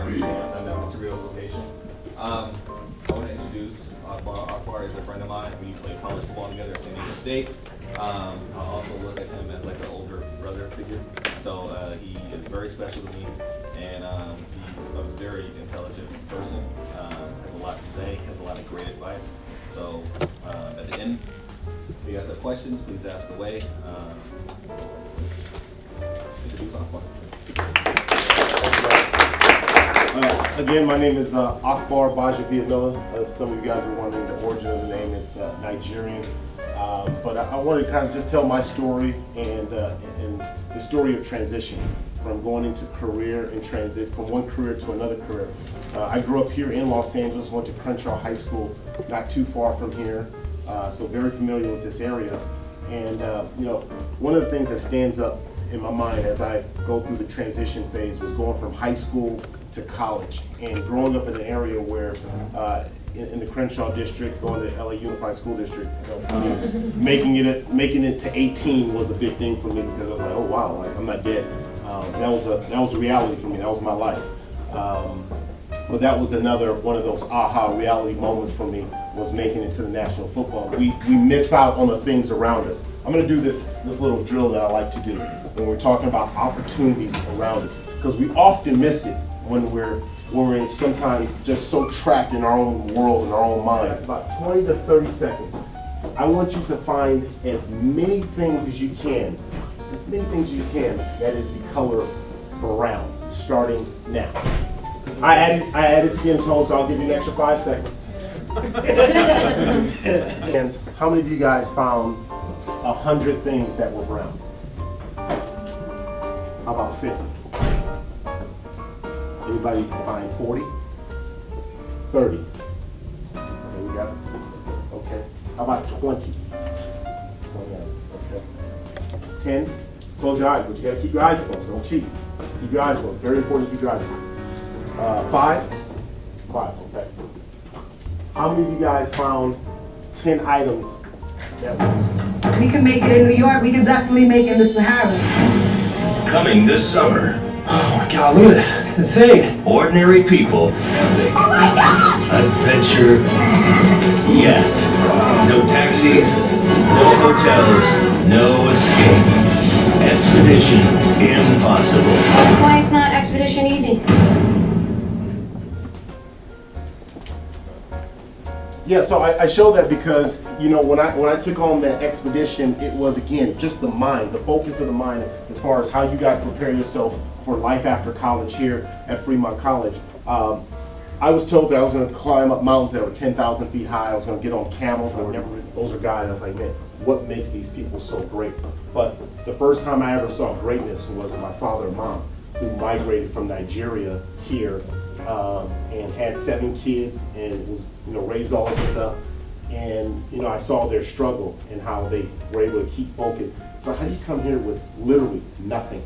Mr. Rio's location. I want to introduce Akbar. Akbar is a friend of mine. We played college football together at San Diego State. I also look at him as like an older brother figure. So he is very special to me, and he's a very intelligent person. Has a lot to say, has a lot of great advice. So at the end, if you guys have questions, please ask away. Introduce Akbar. Again, my name is Akbar Gbaja-Biamila. Some of you guys are wondering the origin of the name. It's Nigerian. But I wanted to kind of just tell my story and the story of transition from going into career and transit from one career to another career. I grew up here in Los Angeles, went to Crenshaw High School, not too far from here, so very familiar with this area. And you know, one of the things that stands up in my mind as I go through the transition phase was going from high school to college, and growing up in an area where in the Crenshaw district, going to LA Unified School District, making it to 18 was a big thing for me, because I was like, oh wow, like, I'm not dead. That was a reality for me. That was my life. But that was another one of those aha reality moments for me, was making it to the National Football. We miss out on the things around us. I'm going to do this little drill that I like to do when we're talking about opportunities around us, because we often miss it when we're sometimes just so trapped in our own world, in our own minds. About 20 to 30 seconds. I want you to find as many things as you can, that is the color brown, starting now. I added skin tone, so I'll give you an extra 5 seconds. And how many of you guys found 100 things that were brown? How about 50? Anybody find 40? 30? Okay, we got it. Okay. How about 20? 29. Okay. 10? Close your eyes, but you gotta keep your eyes closed. Don't cheat. Keep your eyes closed. Very important to keep your eyes closed. 5? 5, okay. How many of you guys found 10 items that were... We can make it in New York. We can definitely make it in the Sahara. Coming this summer. Oh my God, look at this. It's insane. Ordinary people epic adventure yet. No taxis, no hotels, no escape. Expedition impossible. That's why it's not Expedition Easy. Yeah, so I show that because, you know, when I took on that expedition, it was, again, just the mind, the focus of the mind, as far as how you guys prepare yourself for life after college here at Fremont College. I was told that I was going to climb up mountains that were 10,000 feet high. I was going to get on camels. Those are guys. I was like, man, what makes these people so great? But the first time I ever saw greatness was my father and mom, who migrated from Nigeria here and had 7 kids and was, you know, raised all of us up. And, you know, I saw their struggle and how they were able to keep focused. So I just come here with literally nothing.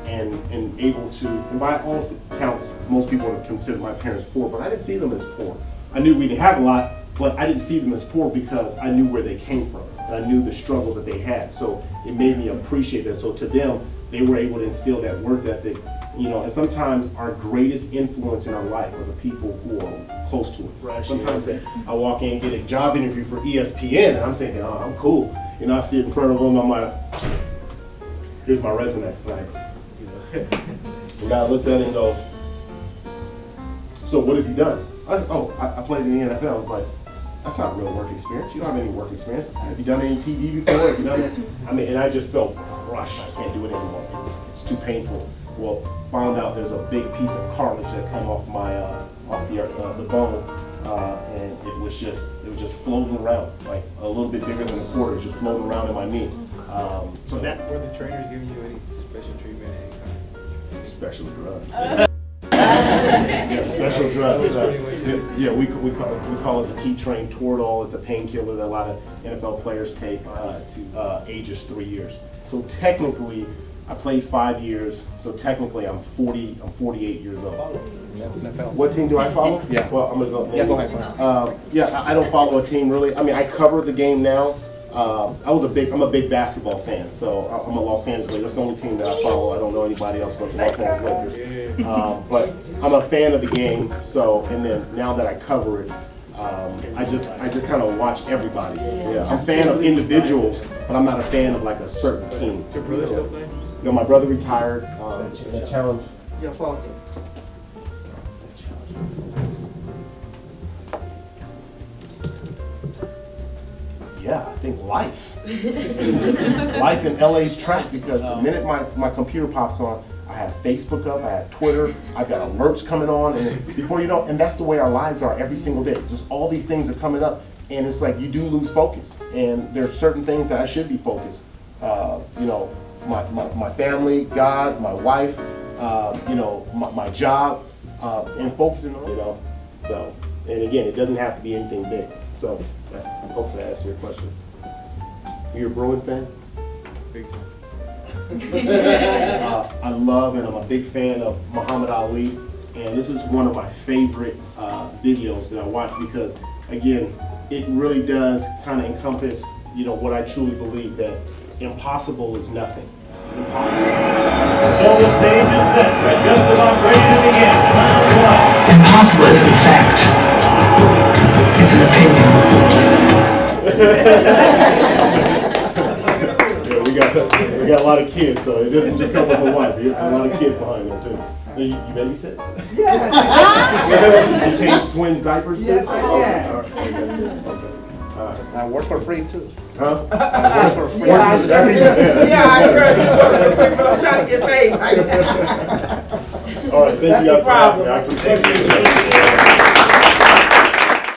And able to, and by all accounts, most people would consider my parents poor, but I didn't see them as poor. I knew we didn't have a lot, but I didn't see them as poor because I knew where they came from, and I knew the struggle that they had. So it made me appreciate that. So to them, they were able to instill that work ethic, you know, and sometimes our greatest influence in our life are the people who are close to us. Sometimes I walk in and get a job interview for ESPN, and I'm thinking, oh, I'm cool. You know, I sit in front of them, I'm like, here's my resume. Like, the guy looks at it and goes, so what have you done? I played in the NFL. I was like, that's not real work experience. You don't have any work experience. Have you done any TV before? Have you done it? I mean, and I just felt crushed. I can't do it anymore. It's too painful. Well, found out there's a big piece of cartilage that come off my off the bone, and it was just floating around, like a little bit bigger than a quarter. It was just floating around in my knee. So that were the trainers giving you any special treatment? special drugs. Yeah, special drugs. Yeah, we call it the T-Train Toradol. It's a painkiller that a lot of NFL players take to ages 3 years. So technically, I played 5 years. So technically, I'm 48 years old. What team do I follow? Yeah. Well, I'm gonna go. Yeah, go ahead. Yeah, I don't follow a team really. I mean, I cover the game now, I'm a big basketball fan, so I'm a Los Angeles Lakers. That's the only team that I follow. I don't know anybody else but the Los Angeles Lakers. But I'm a fan of the game, so, and then now that I cover it, I just kind of watch everybody. Yeah, I'm a fan of individuals, but I'm not a fan of like a certain team. Your brother still playing? You know, my brother retired. The challenge. Your focus. Yeah, I think life. Life in LA's track, because the minute my computer pops on, I have Facebook up, I have Twitter, I've got alerts coming on, and before you know, and that's the way our lives are every single day. Just all these things are coming up, and it's like you do lose focus. And there's certain things that I should be focused. You know, my family, God, my wife, you know, my job, and focusing on, you know. So, and again, it doesn't have to be anything big. So, hopefully I answered your question. You a Bruin fan? Big time. I love and I'm a big fan of Muhammad Ali, and this is one of my favorite videos that I watch because, again, it really does kind of encompass, you know, what I truly believe, that impossible is nothing. Impossible. Impossible isn't a fact. It's an opinion. Yeah, we got a lot of kids, so it doesn't just come with my wife. There's a lot of kids behind there too. You babysit? Yes. You change twins' diapers too? Yes, I Okay, can. all right, okay. I work for free too. Huh? I work for free. Yeah, I sure That's do. even better. Yeah, I sure do. But I'm trying to get paid right now. All right, thank you That's guys the for having me. problem. I appreciate it. Thank you.